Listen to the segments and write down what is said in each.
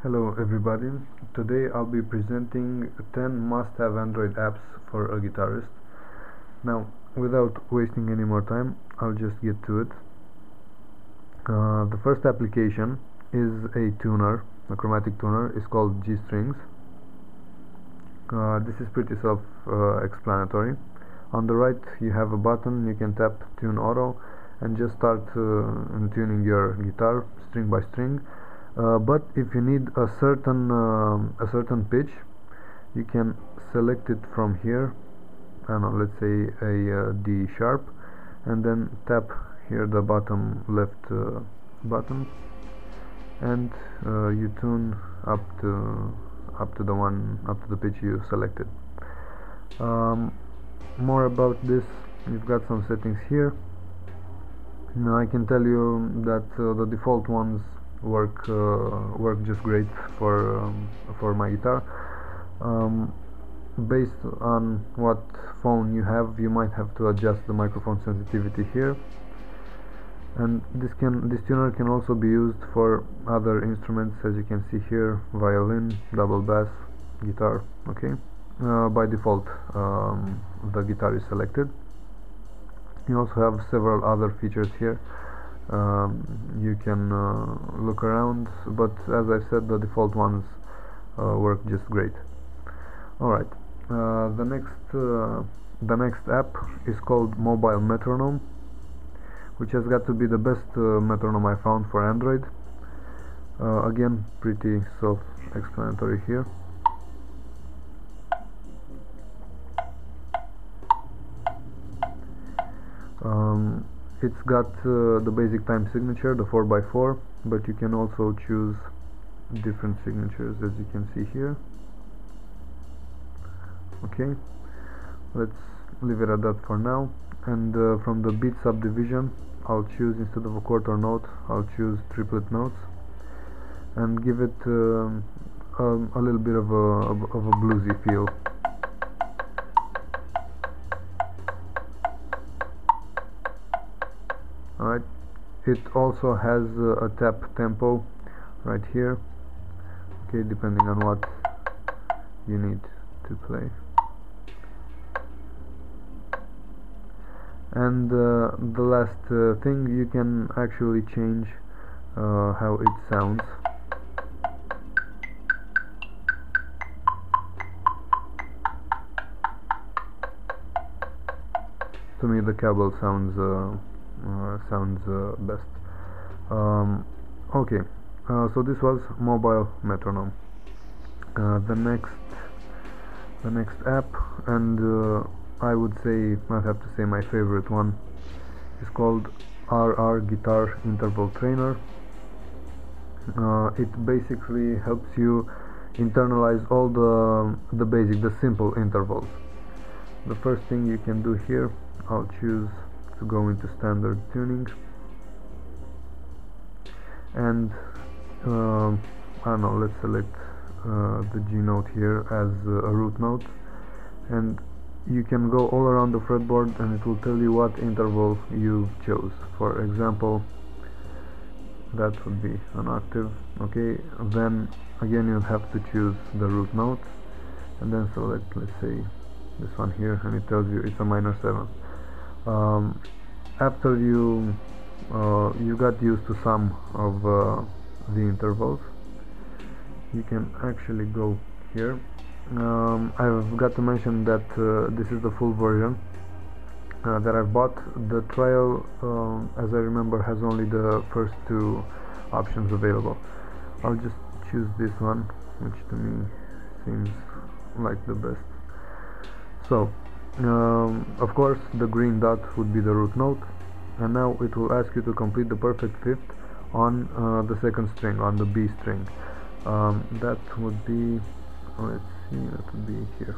Hello everybody, today I'll be presenting 10 must-have Android apps for a guitarist. Now, without wasting any more time, I'll just get to it. The first application is a tuner, a chromatic tuner. It's called Gstrings. This is pretty self-explanatory. On the right you have a button, you can tap Tune Auto and just start tuning your guitar string by string. But if you need a certain pitch, you can select it from here. I don't know, let's say a D sharp, and then tap here the bottom left button, and you tune up to the pitch you selected. More about this, you've got some settings here. Now I can tell you that the default ones work just great for my guitar. Based on what phone you have, you might have to adjust the microphone sensitivity here, and this tuner can also be used for other instruments, as you can see here: violin, double bass, guitar. Okay, by default the guitar is selected. You also have several other features here. You can look around, but as I said, the default ones work just great. Alright, the next app is called Mobile Metronome, which has got to be the best metronome I found for Android. Again, pretty self-explanatory here. It's got the basic time signature, the 4x4, but you can also choose different signatures, as you can see here. Okay, let's leave it at that for now. And from the beat subdivision, I'll choose, instead of a quarter note, I'll choose triplet notes and give it a little bit of a bluesy feel. Alright, it also has a tap tempo right here, okay, depending on what you need to play. And the last thing, you can actually change how it sounds. To me, the cable sounds best. Okay, so this was Mobile Metronome. The next app, and I would say, I'd have to say my favorite one, is called RR Guitar Interval Trainer. It basically helps you internalize all the simple intervals. The first thing you can do here, I'll choose to go into standard tuning, and I don't know, let's select the G note here as a root note, and you can go all around the fretboard and it will tell you what interval you chose. For example, that would be an octave. Okay, then again you'll have to choose the root note and then select, let's say, this one here, and it tells you it's a minor 7. After you got used to some of the intervals, you can actually go here. I've got to mention that this is the full version that I've bought. The trial, as I remember, has only the first two options available. I'll just choose this one, which to me seems like the best. So of course the green dot would be the root note, and now it will ask you to complete the perfect fifth on the second string, on the B string. That would be, let's see, that would be here.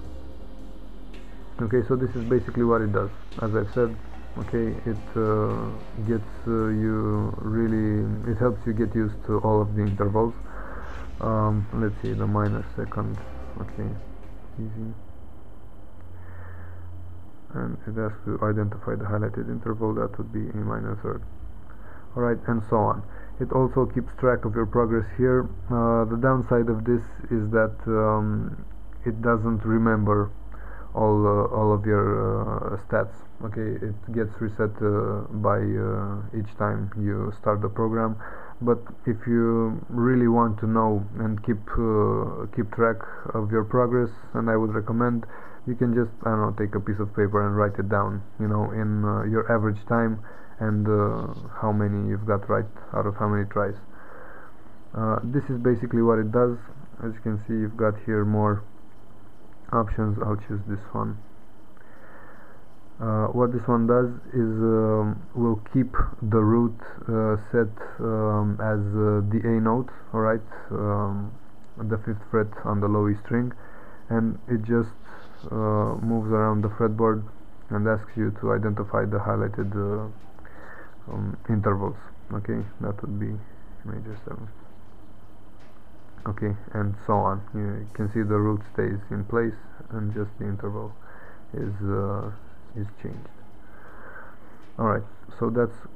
Okay, so this is basically what it does. As I've said, okay, it it helps you get used to all of the intervals. Let's see, the minor second, okay, easy. And it has to identify the highlighted interval, that would be a minor third. Alright, and so on. It also keeps track of your progress here. The downside of this is that it doesn't remember all of your stats. Okay, it gets reset by each time you start the program. But if you really want to know and keep track of your progress, and I would recommend, you can just, I don't know, take a piece of paper and write it down, you know, in your average time and how many you've got right out of how many tries. This is basically what it does. As you can see, you've got here more options. I'll choose this one. What this one does is will keep the root set as the A note, alright, the 5th fret on the low E string, and it just moves around the fretboard and asks you to identify the highlighted intervals. Okay, that would be major 7. Okay, and so on. You can see the root stays in place and just the interval is changed. Alright, so that's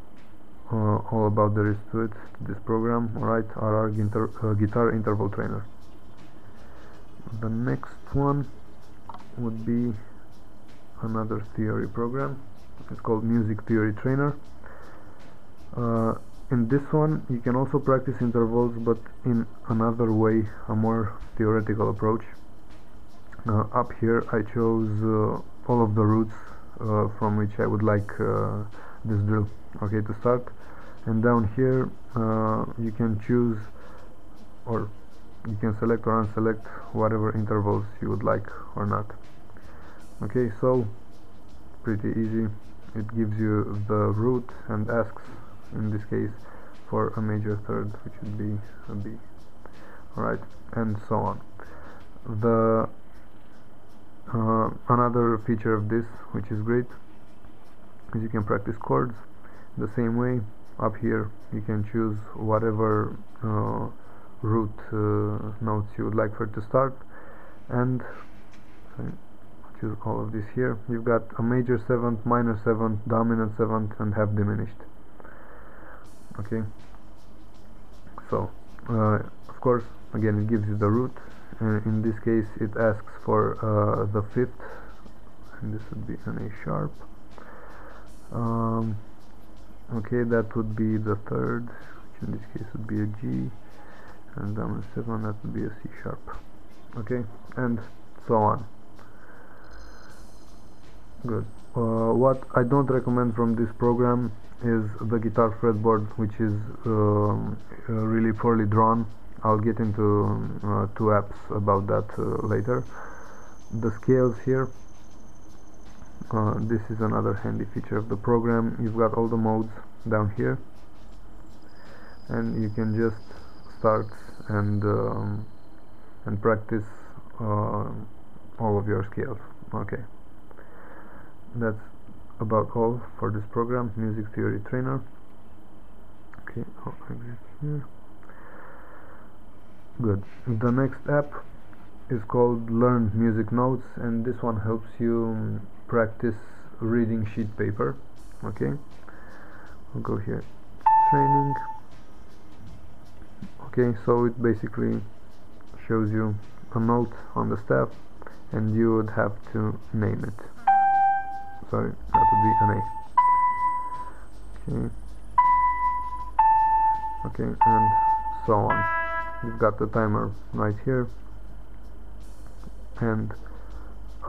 all about there is to it, to this program. Alright, RR Guitar Interval Trainer. The next one would be another theory program. It's called Music Theory Trainer. In this one you can also practice intervals, but in another way, a more theoretical approach. Up here I chose all of the roots from which I would like this drill, okay, to start, and down here you can choose, or you can select or unselect whatever intervals you would like or not. Okay, so pretty easy. It gives you the root and asks, in this case, for a major third, which would be a B. Alright, and so on. The another feature of this, which is great, is you can practice chords the same way. Up here you can choose whatever root notes you would like for it to start, and choose all of this here. You've got a major 7th, minor 7th, dominant 7th, and half diminished. Okay, so of course, again, it gives you the root. In this case it asks for the 5th, and this would be an A sharp. Okay, that would be the 3rd, which in this case would be a G, and dominant 7, that would be a C sharp. Okay, and so on. Good. What I don't recommend from this program is the guitar fretboard, which is really poorly drawn. I'll get into 2 apps about that later. The scales here, this is another handy feature of the program. You've got all the modes down here, and you can just start and practice all of your scales. Okay, that's about all for this program, Music Theory Trainer. Okay, I'll exit here. Good. The next app is called Learn Music Notes, and this one helps you practice reading sheet paper. Okay, we'll go here, training. Okay, so it basically shows you a note on the staff, and you would have to name it. Sorry, that would be an A. Okay. Okay, and so on. You've got the timer right here. And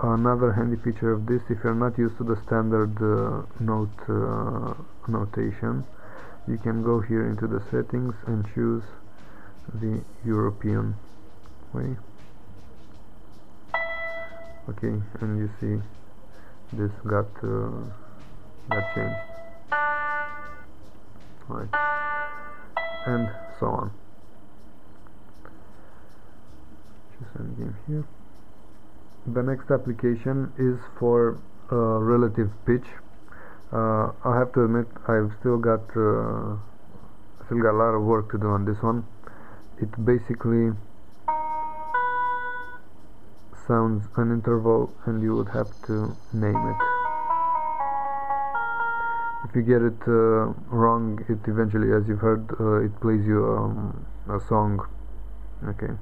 another handy feature of this, if you're not used to the standard notation, you can go here into the settings and choose the European way. Okay, and you see this got changed. Right, and so on. Choose any game here. The next application is for relative pitch. I have to admit, I've still got a lot of work to do on this one. It basically sounds an interval, and you would have to name it. If if you get it wrong, it eventually, as you've heard, it plays you a song, okay,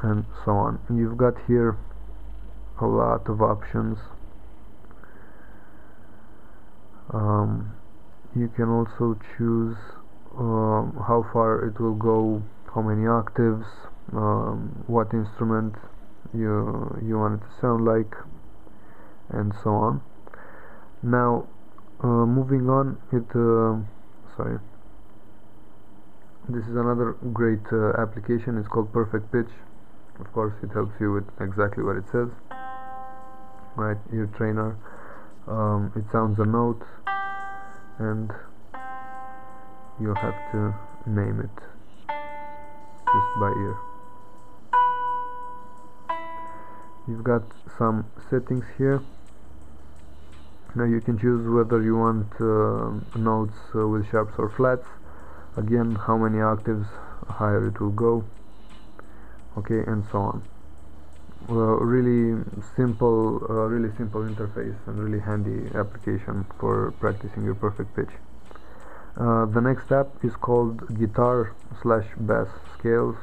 and so on. You've got here a lot of options. You can also choose how far it will go, how many octaves, what instrument you want it to sound like, and so on. Now moving on, sorry, this is another great application. It's called Perfect Pitch. Of course, it helps you with exactly what it says, right? Your trainer, it sounds a note and you have to name it just by ear. You've got some settings here. Now you can choose whether you want notes with sharps or flats, again how many octaves higher it will go, okay, and so on. Really simple interface and really handy application for practicing your perfect pitch. The next app is called Guitar/Bass Scales.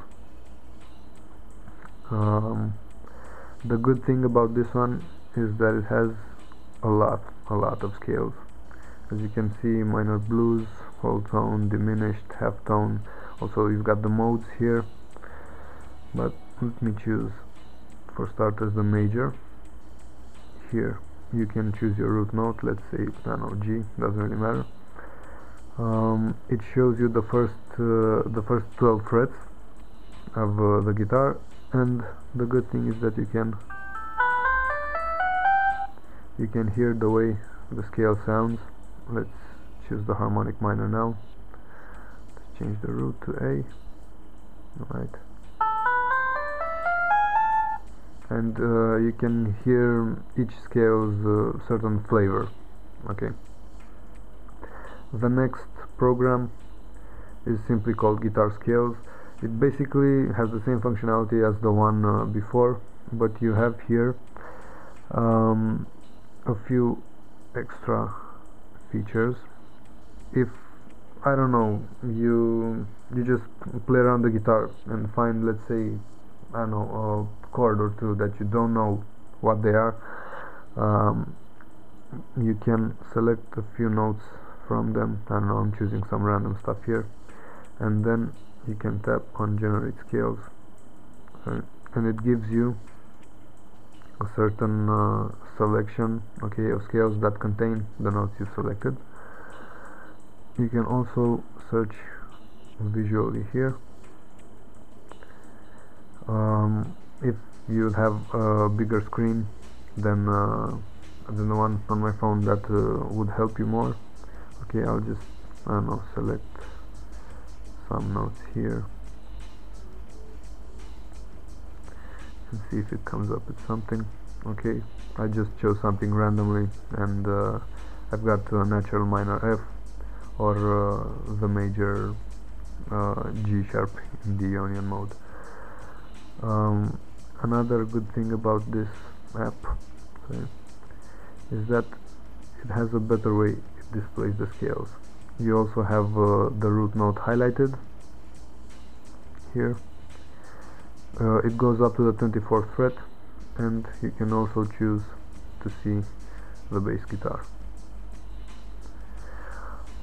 The good thing about this one is that it has a lot of scales. As you can see, minor blues, whole tone, diminished, half tone. Also you've got the modes here, but let me choose for starters the major. Here you can choose your root note, let's say, I don't know, G, doesn't really matter. It shows you the first 12 frets of the guitar, and the good thing is that you can hear the way the scale sounds. Let's choose the harmonic minor now. Let's change the root to A, right, and you can hear each scale's certain flavor, okay. The next program is simply called Guitar Scales. It basically has the same functionality as the one before, but you have here a few extra features. If, I don't know, you just play around the guitar and find, let's say, I don't know, a chord or two that you don't know what they are, you can select a few notes from them. I don't know, I'm choosing some random stuff here, and then you can tap on Generate Scales, and it gives you a certain selection, okay, of scales that contain the notes you selected. You can also search visually here. If you have a bigger screen than the one on my phone, that would help you more. Okay, I'll just, I don't know, select some notes here and see if it comes up with something. Okay, I just chose something randomly, and I've got a natural minor F, or the major G sharp in the Ionian mode. Another good thing about this app is that it has a better way it displays the scales. You also have the root note highlighted here. It goes up to the 24th fret, and you can also choose to see the bass guitar.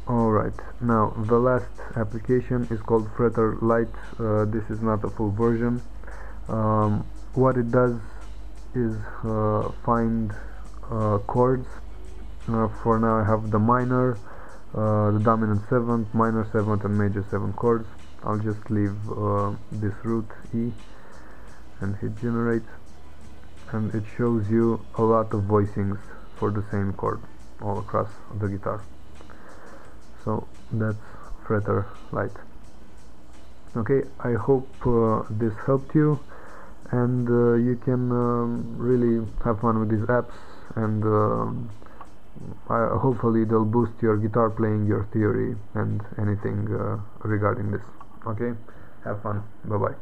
Alright, now the last application is called Fretter Lite. This is not a full version. What it does is find chords. For now I have the minor, the dominant 7th, minor 7th, and major 7 chords. I'll just leave this root E and hit generate, and it shows you a lot of voicings for the same chord all across the guitar. So that's Fretter Lite. Okay, I hope this helped you, and you can really have fun with these apps, and hopefully they'll boost your guitar playing, your theory, and anything regarding this. Okay, have fun. Bye bye.